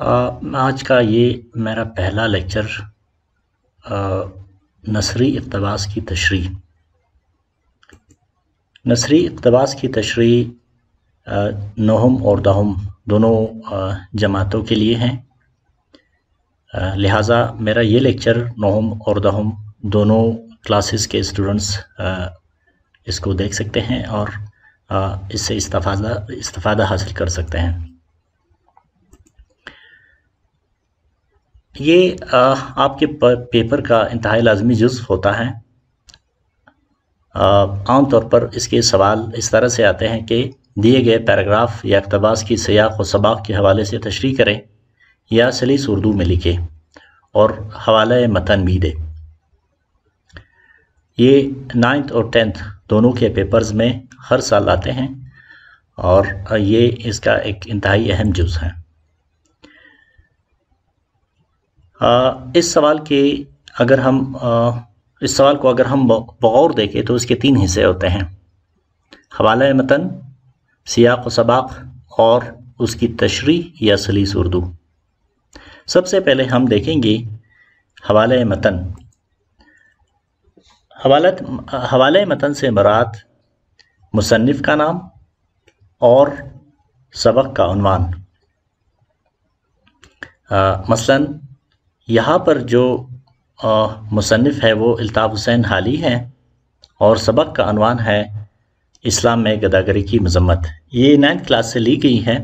آج کا یہ میرا پہلا لیکچر نثری اقتباس کی تشریح. نثری اقتباس کی تشریح نہم اور دہم دونوں جماعتوں کے لیے ہیں، لہٰذا میرا یہ لیکچر نہم اور دہم دونوں کلاسز کے اسٹوڈنٹس اس کو دیکھ سکتے ہیں اور اس سے استفادہ حاصل کر سکتے ہیں. یہ آپ کے پیپر کا انتہائی لازمی جزو ہوتا ہے. عام طور پر اس کے سوال اس طرح سے آتے ہیں کہ دیے گئے پیراگراف یا اقتباس کی سیاق و سباق کے حوالے سے تشریح کریں یا سلیس اردو میں لکھیں اور حوالہ متن بھی دے. یہ 9th اور 10th دونوں کے پیپرز میں ہر سال آتے ہیں اور یہ اس کا ایک انتہائی اہم جز ہے. اس سوال کو اگر ہم بغور دیکھیں تو اس کے 3 حصے ہوتے ہیں: حوالہ متن، سیاق و سباق اور اس کی تشریح یا سلیس اردو. سب سے پہلے ہم دیکھیں گے حوالہ متن. حوالہ متن سے مراد مصنف کا نام اور سبق کا عنوان. مثلاً یہاں پر جو مصنف ہے وہ الطاف حسین حالی ہے اور سبق کا عنوان ہے اسلام میں گداگری کی مذمت. یہ 9th کلاس سے لی گئی ہے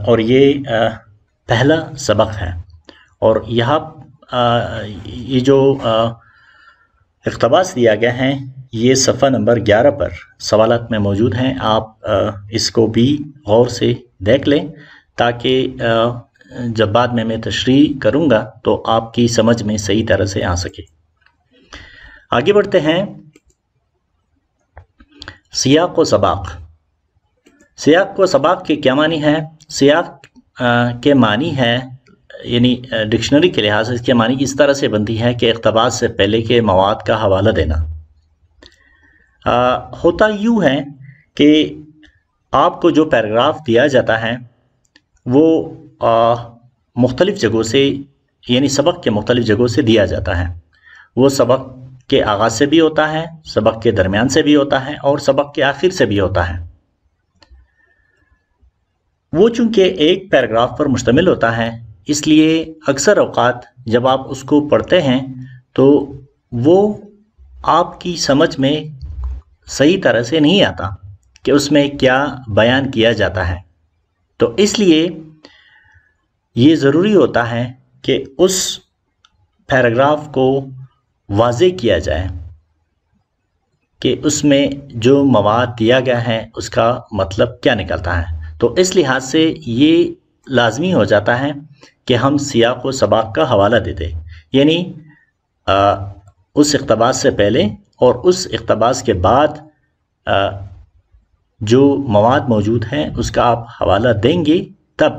اور یہ پہلا سبق ہے. اور یہاں یہ جو اقتباس دیا گیا ہے یہ صفحہ نمبر 11 پر سوالات میں موجود ہیں. آپ اس کو بھی غور سے دیکھ لیں تاکہ جب بعد میں تشریح کروں گا تو آپ کی سمجھ میں صحیح طرح سے آ سکے. آگے بڑھتے ہیں. سیاق و سباق. سیاق و سباق کے کیا معنی ہے؟ سیاق کے معنی ہے، یعنی ڈکشنری کے لحاظ سے اس کے معنی اس طرح سے بنتی ہے کہ اقتباس سے پہلے کے مواد کا حوالہ دینا. ہوتا یوں ہے کہ آپ کو جو پیراگراف دیا جاتا ہے وہ مختلف جگہوں سے، یعنی سبق کے مختلف جگہوں سے دیا جاتا ہے. وہ سبق کے آغاز سے بھی ہوتا ہے، سبق کے درمیان سے بھی ہوتا ہے اور سبق کے آخر سے بھی ہوتا ہے. وہ چونکہ ایک پیراگراف پر مشتمل ہوتا ہے اس لیے اکثر اوقات جب آپ اس کو پڑھتے ہیں تو وہ آپ کی سمجھ میں صحیح طرح سے نہیں آتا کہ اس میں کیا بیان کیا جاتا ہے. تو اس لیے یہ ضروری ہوتا ہے کہ اس پیراگراف کو واضح کیا جائے کہ اس میں جو مواد دیا گیا ہے اس کا مطلب کیا نکلتا ہے. تو اس لحاظ سے یہ لازمی ہو جاتا ہے کہ ہم سیاق و سباق کا حوالہ دے دیں، یعنی اس اقتباس سے پہلے اور اس اقتباس کے بعد جو مواد موجود ہیں اس کا آپ حوالہ دیں گے تب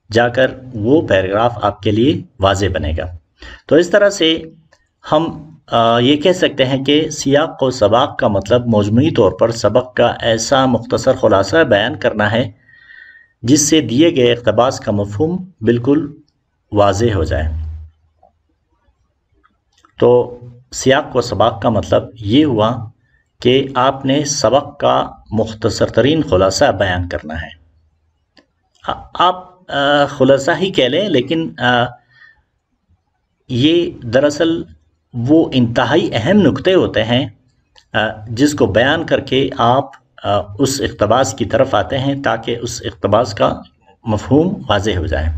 جا کر وہ پیراگراف آپ کے لیے واضح بنے گا. تو اس طرح سے ہم یہ کہہ سکتے ہیں کہ سیاق و سباق کا مطلب مجموعی طور پر سبق کا ایسا مختصر خلاصہ بیان کرنا ہے جس سے دیے گئے اقتباس کا مفہوم بالکل واضح ہو جائے. تو سیاق و سباق کا مطلب یہ ہوا کہ آپ نے سبق کا مختصر ترین خلاصہ بیان کرنا ہے. آپ خلاصہ ہی کہہ لیں، لیکن یہ دراصل وہ انتہائی اہم نکتے ہوتے ہیں جس کو بیان کر کے آپ اس اقتباس کی طرف آتے ہیں تاکہ اس اقتباس کا مفہوم واضح ہو جائے.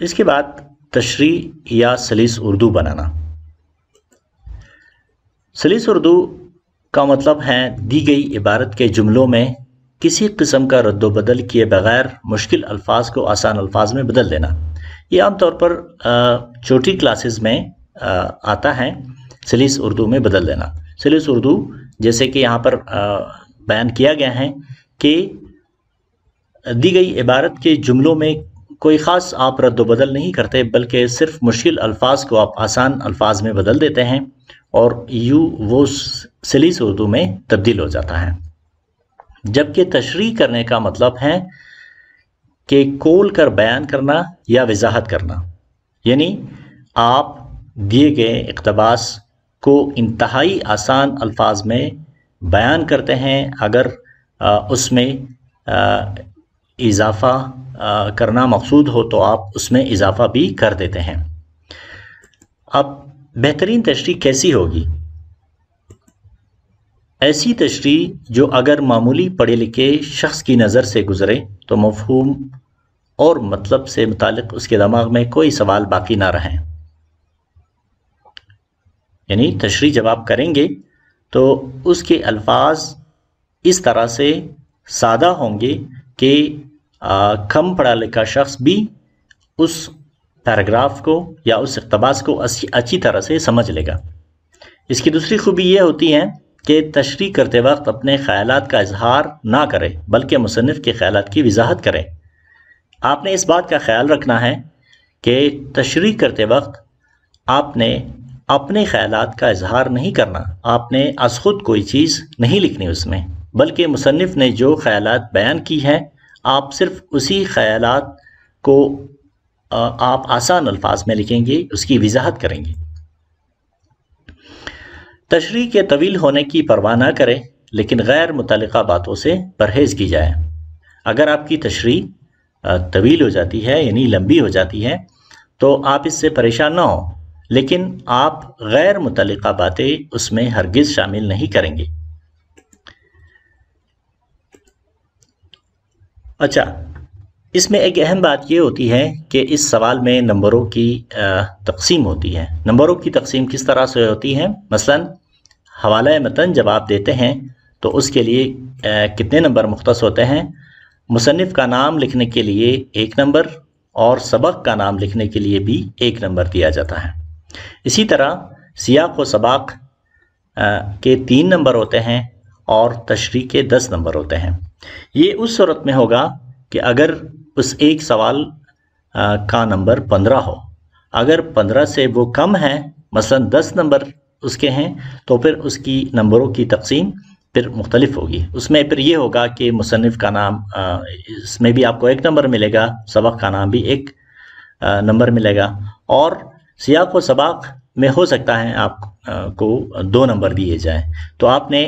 اس کے بعد تشریح یا سلیس اردو بنانا. سلیس اردو کا مطلب ہے دی گئی عبارت کے جملوں میں کسی قسم کا رد و بدل کیے بغیر مشکل الفاظ کو آسان الفاظ میں بدل دینا. یہ عام طور پر چھوٹی کلاسز میں آتا ہے سلیس اردو میں بدل دینا. سلیس اردو جیسے کہ یہاں پر بیان کیا گیا ہے کہ دی گئی عبارت کے جملوں میں کوئی خاص آپ رد و بدل نہیں کرتے بلکہ صرف مشکل الفاظ کو آپ آسان الفاظ میں بدل دیتے ہیں اور یوں وہ سلیس اردو میں تبدیل ہو جاتا ہے. جبکہ تشریح کرنے کا مطلب ہے کہ کھول کر بیان کرنا یا وضاحت کرنا، یعنی آپ دیے گئے اقتباس کو انتہائی آسان الفاظ میں بیان کرتے ہیں۔ اگر اس میں اضافہ کرنا مقصود ہو تو آپ اس میں اضافہ بھی کر دیتے ہیں۔ اب بہترین تشریح کیسی ہوگی؟ ایسی تشریح جو اگر معمولی پڑھے لکھے شخص کی نظر سے گزرے تو مفہوم اور مطلب سے متعلق اس کے دماغ میں کوئی سوال باقی نہ رہیں۔ یعنی تشریح جب آپ کریں گے تو اس کے الفاظ اس طرح سے سادہ ہوں گے کہ کم پڑھا لکھا شخص بھی اس پیراگراف کو یا اس اقتباس کو اچھی طرح سے سمجھ لے گا۔ اس کی دوسری خوبی یہ ہوتی ہے کہ تشریح کرتے وقت اپنے خیالات کا اظہار نہ کرے بلکہ مصنف کے خیالات کی وضاحت کرے۔ آپ نے اس بات کا خیال رکھنا ہے کہ تشریح کرتے وقت آپ نے اپنے خیالات کا اظہار نہیں کرنا، آپ نے از خود کوئی چیز نہیں لکھنی اس میں، بلکہ مصنف نے جو خیالات بیان کی ہیں آپ صرف اسی خیالات کو آپ آسان الفاظ میں لکھیں گے، اس کی وضاحت کریں گے۔ تشریح کے طویل ہونے کی پرواہ نہ کریں لیکن غیر متعلقہ باتوں سے پرہیز کی جائے۔ اگر آپ کی تشریح طویل ہو جاتی ہے یعنی لمبی ہو جاتی ہے تو آپ اس سے پریشان نہ ہوں، لیکن آپ غیر متعلقہ باتیں اس میں ہرگز شامل نہیں کریں گے۔ اچھا، اس میں ایک اہم بات یہ ہوتی ہے کہ اس سوال میں نمبروں کی تقسیم ہوتی ہے۔ نمبروں کی تقسیم کس طرح سے ہوتی ہے؟ مثلا حوالہ متن جب آپ دیتے ہیں تو اس کے لیے کتنے نمبر مختص ہوتے ہیں؟ مصنف کا نام لکھنے کے لیے 1 نمبر اور سبق کا نام لکھنے کے لیے بھی 1 نمبر دیا جاتا ہے۔ اسی طرح سیاق و سباق کے 3 نمبر ہوتے ہیں اور تشریح کے 10 نمبر ہوتے ہیں۔ یہ اس صورت میں ہوگا کہ اگر اس ایک سوال کا نمبر 15 ہو، اگر 15 سے وہ کم ہے، مثلا 10 نمبر اس کے ہیں، تو پھر اس کی نمبروں کی تقسیم پھر مختلف ہوگی۔ اس میں پھر یہ ہوگا کہ مصنف کا نام، اس میں بھی آپ کو 1 نمبر ملے گا، سبق کا نام بھی 1 نمبر ملے گا، اور سیاق و سباق میں ہو سکتا ہے آپ کو 2 نمبر دیے جائیں۔ تو آپ نے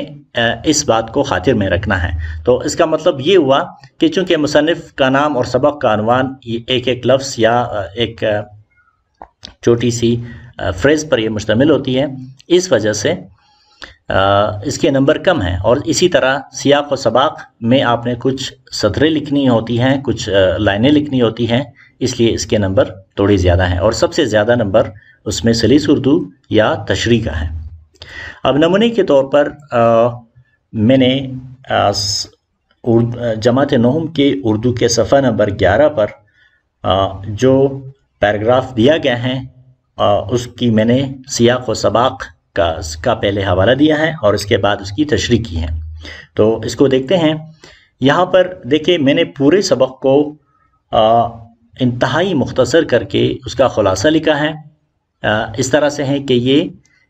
اس بات کو خاطر میں رکھنا ہے۔ تو اس کا مطلب یہ ہوا کہ چونکہ مصنف کا نام اور سبق کا عنوان ایک لفظ یا ایک چھوٹی سی فریز پر یہ مشتمل ہوتی ہے، اس وجہ سے اس کے نمبر کم ہیں۔ اور اسی طرح سیاق و سباق میں آپ نے کچھ سطریں لکھنی ہوتی ہیں، کچھ لائنیں لکھنی ہوتی ہیں، اس لیے اس کے نمبر تھوڑی زیادہ ہیں، اور سب سے زیادہ نمبر اس میں سلیس اردو یا تشریح کا ہے۔ اب نمونے کے طور پر میں نے جماعت نہم کے اردو کے صفحہ نمبر 11 پر جو پیراگراف دیا گیا ہے اس کی میں نے سیاق و سباق کا پہلے حوالہ دیا ہے اور اس کے بعد اس کی تشریح کی ہے۔ تو اس کو دیکھتے ہیں۔ یہاں پر دیکھیں میں نے پورے سبق کو انتہائی مختصر کر کے اس کا خلاصہ لکھا ہے۔ اس طرح سے ہے کہ یہ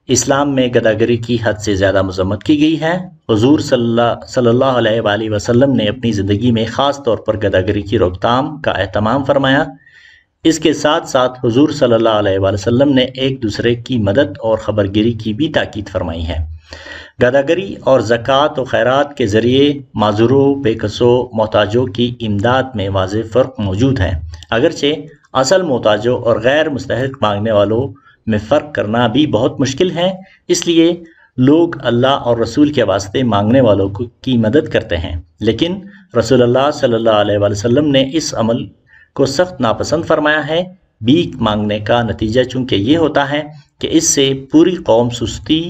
اسلام میں گداگری کی حد سے زیادہ مذمت کی گئی ہے۔ حضور صلی اللہ علیہ وآلہ وسلم نے اپنی زندگی میں خاص طور پر گداگری کی روک تھام کا اہتمام فرمایا۔ اس کے ساتھ ساتھ حضور صلی اللہ علیہ وآلہ وسلم نے ایک دوسرے کی مدد اور خبرگیری کی بھی تاکید فرمائی ہے۔ گداگری اور زکوٰۃ و خیرات کے ذریعے معذوروں، بے کسوں، محتاجوں کی امداد میں واضح فرق موجود ہے۔ اگرچہ اصل محتاجوں اور غیر مستحق مانگنے والوں میں فرق کرنا بھی بہت مشکل ہے، اس لیے لوگ اللہ اور رسول کے واسطے مانگنے والوں کی مدد کرتے ہیں، لیکن رسول اللہ صلی اللہ علیہ وآلہ وسلم نے اس عمل کو سخت ناپسند فرمایا ہے۔ بھیک مانگنے کا نتیجہ چونکہ یہ ہوتا ہے کہ اس سے پوری قوم سستی،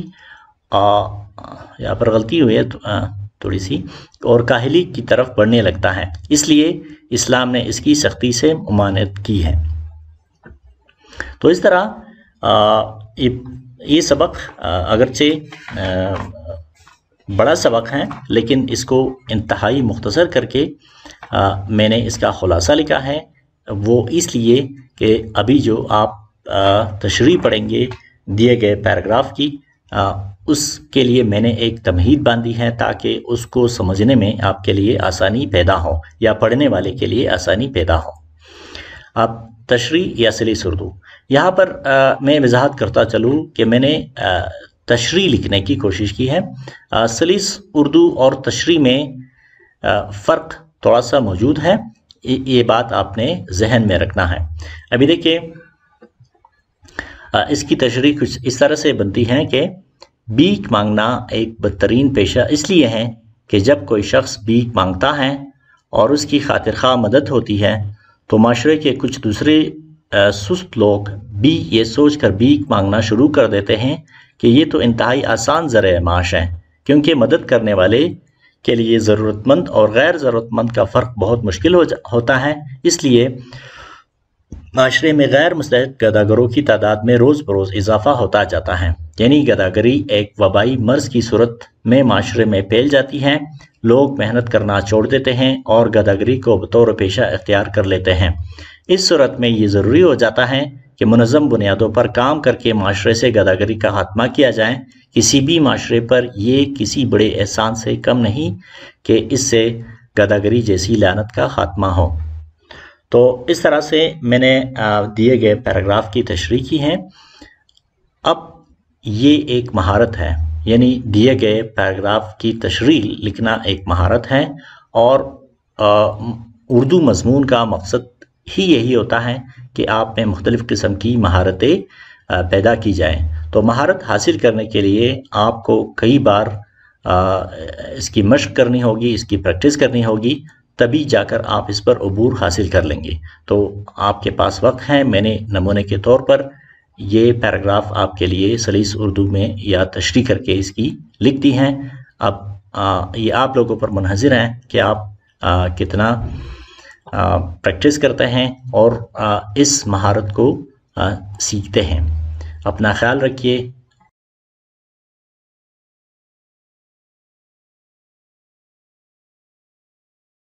یہاں پر غلطی ہوئی ہے تھوڑی سی، اور کاہلی کی طرف بڑھنے لگتا ہے، اس لیے اسلام نے اس کی سختی سے ممانعت کی ہے۔ تو اس طرح یہ سبق اگرچہ بڑا سبق ہے لیکن اس کو انتہائی مختصر کر کے میں نے اس کا خلاصہ لکھا ہے، وہ اس لیے کہ ابھی جو آپ تشریح پڑھیں گے دیے گئے پیراگراف کی، اس کے لیے میں نے ایک تمہید باندھی ہے تاکہ اس کو سمجھنے میں آپ کے لیے آسانی پیدا ہو یا پڑھنے والے کے لیے آسانی پیدا ہو۔ اب تشریح یا سلیس اردو، یہاں پر میں وضاحت کرتا چلوں کہ میں نے تشریح لکھنے کی کوشش کی ہے۔ سلیس اردو اور تشریح میں فرق تھوڑا سا موجود ہے، یہ بات آپ نے ذہن میں رکھنا ہے۔ ابھی دیکھیں اس کی تشریح کچھ اس طرح سے بنتی ہے کہ بھیک مانگنا ایک بدترین پیشہ اس لیے ہے کہ جب کوئی شخص بھیک مانگتا ہے اور اس کی خاطر خواہ مدد ہوتی ہے تو معاشرے کے کچھ دوسرے سست لوگ بھی یہ سوچ کر بھیک مانگنا شروع کر دیتے ہیں کہ یہ تو انتہائی آسان ذریعہ معاش ہے، کیونکہ مدد کرنے والے کے لیے ضرورت مند اور غیر ضرورت مند کا فرق بہت مشکل ہوتا ہے۔ اس لیے معاشرے میں غیر مستحق گداگروں کی تعداد میں روز بروز اضافہ ہوتا جاتا ہے، یعنی گداگری ایک وبائی مرض کی صورت میں معاشرے میں پھیل جاتی ہے۔ لوگ محنت کرنا چھوڑ دیتے ہیں اور گداگری کو بطور پیشہ اختیار کر لیتے ہیں۔ اس صورت میں یہ ضروری ہو جاتا ہے کہ منظم بنیادوں پر کام کر کے معاشرے سے گداگری کا خاتمہ کیا جائے۔ کسی بھی معاشرے پر یہ کسی بڑے احسان سے کم نہیں کہ اس سے گداگری جیسی لعنت کا خاتمہ ہو۔ تو اس طرح سے میں نے دیے گئے پیراگراف کی تشریح کی ہے۔ اب یہ ایک مہارت ہے، یعنی دیے گئے پیراگراف کی تشریح لکھنا ایک مہارت ہے، اور اردو مضمون کا مقصد ہی یہی ہوتا ہے کہ آپ میں مختلف قسم کی مہارتیں پیدا کی جائیں۔ تو مہارت حاصل کرنے کے لیے آپ کو کئی بار اس کی مشق کرنی ہوگی، اس کی پریکٹس کرنی ہوگی، تبھی جا کر آپ اس پر عبور حاصل کر لیں گے۔ تو آپ کے پاس وقت ہے، میں نے نمونے کے طور پر یہ پیراگراف آپ کے لیے سلیس اردو میں یا تشریح کر کے اس کی لکھ دی ہیں۔ اب یہ آپ لوگوں پر منحصر ہیں کہ آپ کتنا پریکٹس کرتے ہیں اور اس مہارت کو سیکھتے ہیں۔ اپنا خیال رکھیے۔